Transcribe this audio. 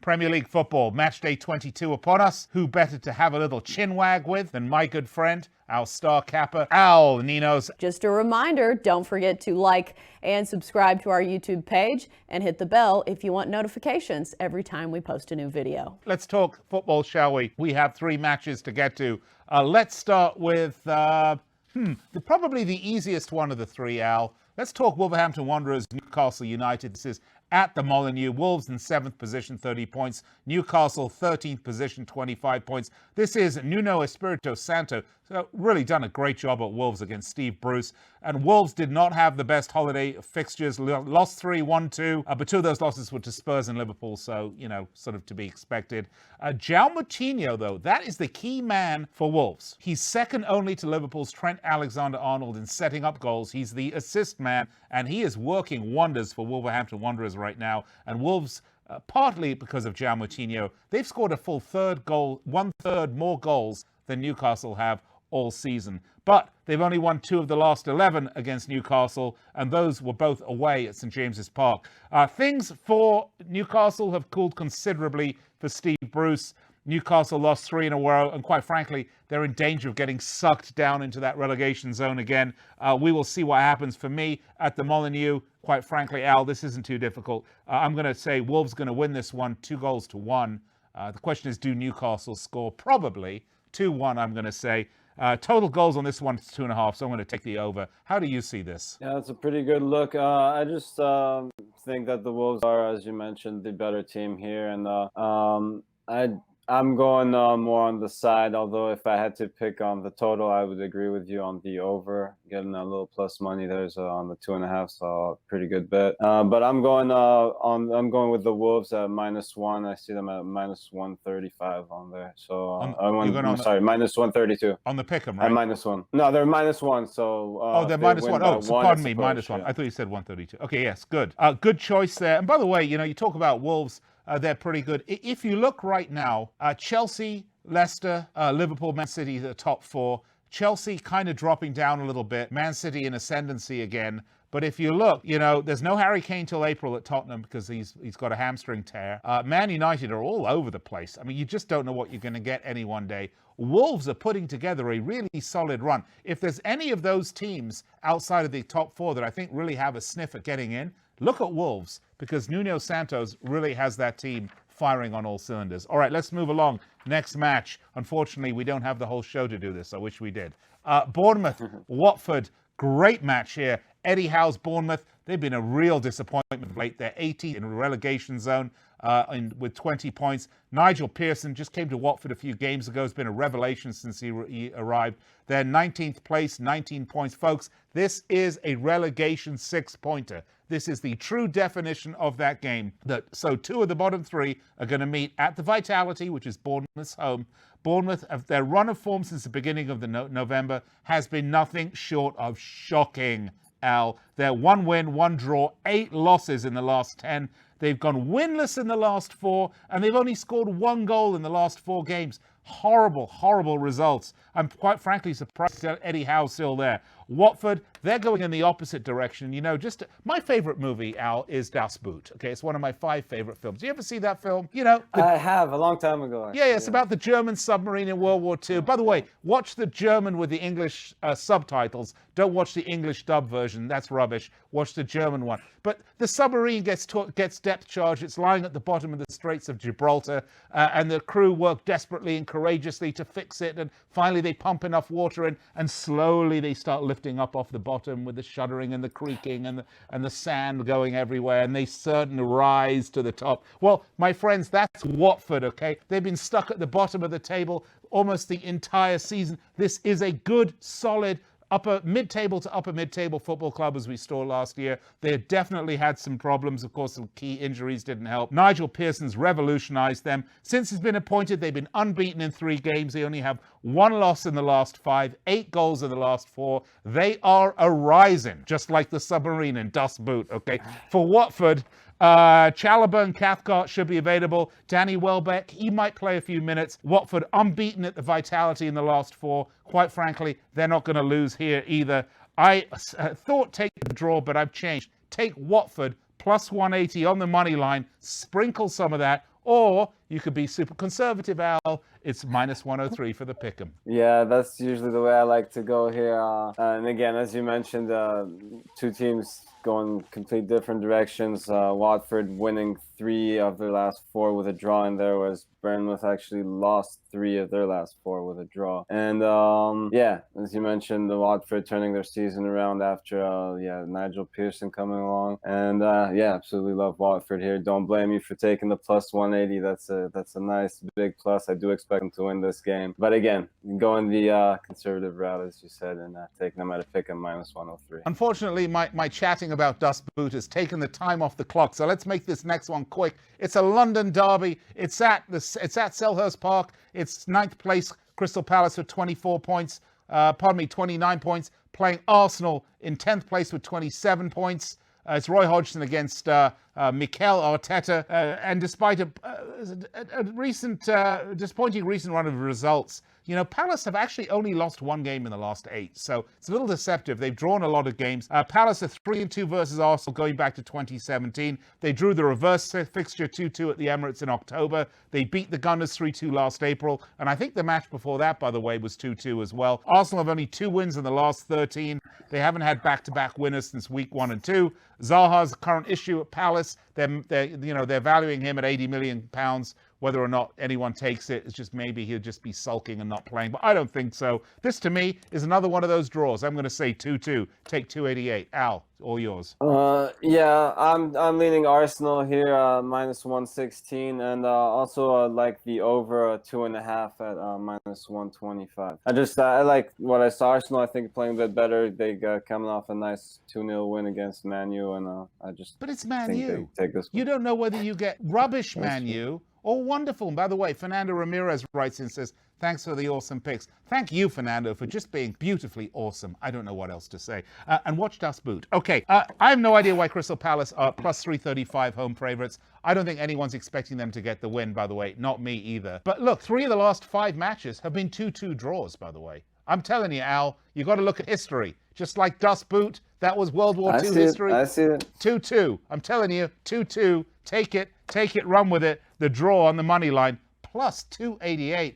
Premier League football, Matchday 22 upon us. Who better to have a little chinwag with than my good friend, our star capper, Al Ninos. Just a reminder, don't forget to like and subscribe to our YouTube page and hit the bell if you want notifications every time we post a new video. Let's talk football, shall we? We have 3 matches to get to. Let's start with probably the easiest one of the 3, Al. Let's talk Wolverhampton Wanderers, Newcastle United. This is at the Molineux. Wolves in 7th position, 30 points. Newcastle, 13th position, 25 points. This is Nuno Espirito Santo. So really done a great job at Wolves against Steve Bruce. And Wolves did not have the best holiday fixtures. Lost 3, won 2. But 2 of those losses were to Spurs and Liverpool. So, sort of to be expected. João Moutinho, though, that is the key man for Wolves. He's second only to Liverpool's Trent Alexander-Arnold in setting up goals. He's the assist man. And he is working wonders for Wolverhampton Wanderers right now. And Wolves, partly because of João Moutinho, they've scored a full 1/3 more goals than Newcastle have all season. But they've only won 2 of the last 11 against Newcastle, and those were both away at St. James's Park. Things for Newcastle have cooled considerably for Steve Bruce. Newcastle lost 3 in a row, and quite frankly, they're in danger of getting sucked down into that relegation zone again. We will see what happens. For me, at the Molineux, quite frankly, Al, this isn't too difficult. I'm going to say Wolves going to win this one 2-1. The question is, do Newcastle score? Probably 2-1, I'm going to say. Total goals on this one is 2.5, so I'm going to take the over. How do you see this? Yeah, it's a pretty good look. I just think that the Wolves are, as you mentioned, the better team here, and I'm going more on the side, although if I had to pick on the total, I would agree with you on the over. Getting a little plus money there's on the 2.5, so pretty good bet. But I'm going with the Wolves at -1. I see them at -135 on there. So minus 132 on the pick'em, right? At -1. No, they're -1. So they're -1. Oh, so pardon me, -1. Yeah. I thought you said 132. Okay, yes, good. Good choice there. And by the way, you talk about Wolves. They're pretty good. If you look right now, Chelsea, Leicester, Liverpool, Man City, the top 4. Chelsea kind of dropping down a little bit. Man City in ascendancy again. But if you look, there's no Harry Kane till April at Tottenham because he's got a hamstring tear. Man United are all over the place. I mean, you just don't know what you're going to get any one day. Wolves are putting together a really solid run. If there's any of those teams outside of the top 4 that I think really have a sniff at getting in, look at Wolves, because Nuno Santos really has that team firing on all cylinders. All right, let's move along. Next match. Unfortunately, we don't have the whole show to do this. I wish we did. Bournemouth, Watford, great match here. Eddie Howe's Bournemouth, they've been a real disappointment of late. They're 18th in the relegation zone with 20 points. Nigel Pearson just came to Watford a few games ago. It's been a revelation since he arrived. They're 19th place, 19 points. Folks, this is a relegation 6-pointer. This is the true definition of that game. So 2 of the bottom 3 are going to meet at the Vitality, which is Bournemouth's home. Bournemouth, their run of form since the beginning of the November has been nothing short of shocking, Al. They're 1 win, 1 draw, 8 losses in the last 10. They've gone winless in the last 4, and they've only scored 1 goal in the last 4 games. Horrible, horrible results. I'm quite frankly surprised that Eddie Howe's still there. Watford, they're going in the opposite direction. My favorite movie, Al, is Das Boot. Okay, it's one of my 5 favorite films. Do you ever see that film? I have, a long time ago. Actually. Yeah, it's about the German submarine in World War II. By the way, watch the German with the English subtitles. Don't watch the English dub version. That's rubbish. Watch the German one. But the submarine gets depth charged. It's lying at the bottom of the Straits of Gibraltar, and the crew work desperately and courageously to fix it. And finally, they pump enough water in, and slowly they start lifting up off the bottom with the shuddering and the creaking and the sand going everywhere, and they certainly rise to the top. Well, my friends, that's Watford, okay? They've been stuck at the bottom of the table almost the entire season. This is a good, solid upper mid-table to upper mid-table football club as we saw last year. They definitely had some problems. Of course, some key injuries didn't help. Nigel Pearson's revolutionized them. Since he's been appointed, they've been unbeaten in 3 games. They only have 1 loss in the last 5, 8 goals in the last 4. They are a rising, just like the submarine in Das Boot, okay? For Watford, Chalobah and Cathcart should be available. Danny Welbeck, he might play a few minutes. Watford unbeaten at the Vitality in the last 4. Quite frankly, they're not going to lose here either. I thought take the draw, but I've changed. Take Watford plus 180 on the money line. Sprinkle some of that. Or you could be super conservative, Al. It's minus 103 for the pick'em. Yeah, that's usually the way I like to go here. And again, as you mentioned, two teams going complete different directions. Watford winning 3 of their last 4 with a draw in there, whereas Bournemouth actually lost 3 of their last 4 with a draw. And yeah, as you mentioned, the Watford turning their season around after Nigel Pearson coming along. And yeah, absolutely love Watford here. Don't blame you for taking the plus 180. That's a nice big plus. I do expect them to win this game. But again, going the conservative route, as you said, and taking them at a pick 'em minus 103. Unfortunately, my chatting about Das Boot has taken the time off the clock, so let's make this next one quick. It's a London derby. It's at Selhurst Park. It's 9th place Crystal Palace with 24 points. 29 points. Playing Arsenal in 10th place with 27 points. It's Roy Hodgson against Mikel Arteta. And despite a recent disappointing recent run of results, you know, Palace have actually only lost 1 game in the last 8. So it's a little deceptive. They've drawn a lot of games. Palace are 3-2 versus Arsenal going back to 2017. They drew the reverse fixture 2-2 at the Emirates in October. They beat the Gunners 3-2 last April. And I think the match before that, by the way, was 2-2 as well. Arsenal have only 2 wins in the last 13. They haven't had back-to-back winners since week 1 and 2. Zaha's current issue at Palace, they're valuing him at £80 million. Whether or not anyone takes it, it's just maybe he'll just be sulking and not playing. But I don't think so. This, to me, is another one of those draws. I'm going to say 2-2. Take 288. Al, all yours. Yeah, I'm leaning Arsenal here, minus 116, and also like the over 2.5 at minus 125. I like what I saw. Arsenal, I think, playing a bit better. They got coming off a nice 2-0 win against Man U, and I just. But it's Man U. Take this one. You don't know whether you get rubbish Man U. Oh, wonderful. And by the way, Fernando Ramirez writes in and says, thanks for the awesome picks. Thank you, Fernando, for just being beautifully awesome. I don't know what else to say. And watch Das Boot. Okay, I have no idea why Crystal Palace are plus 335 home favorites. I don't think anyone's expecting them to get the win, by the way. Not me either. But look, 3 of the last 5 matches have been 2-2 draws, by the way. I'm telling you, Al, you got to look at history. Just like Das Boot, that was World War II history. I see it. 2-2. I'm telling you, 2-2. Take it, run with it. The draw on the money line, plus 288.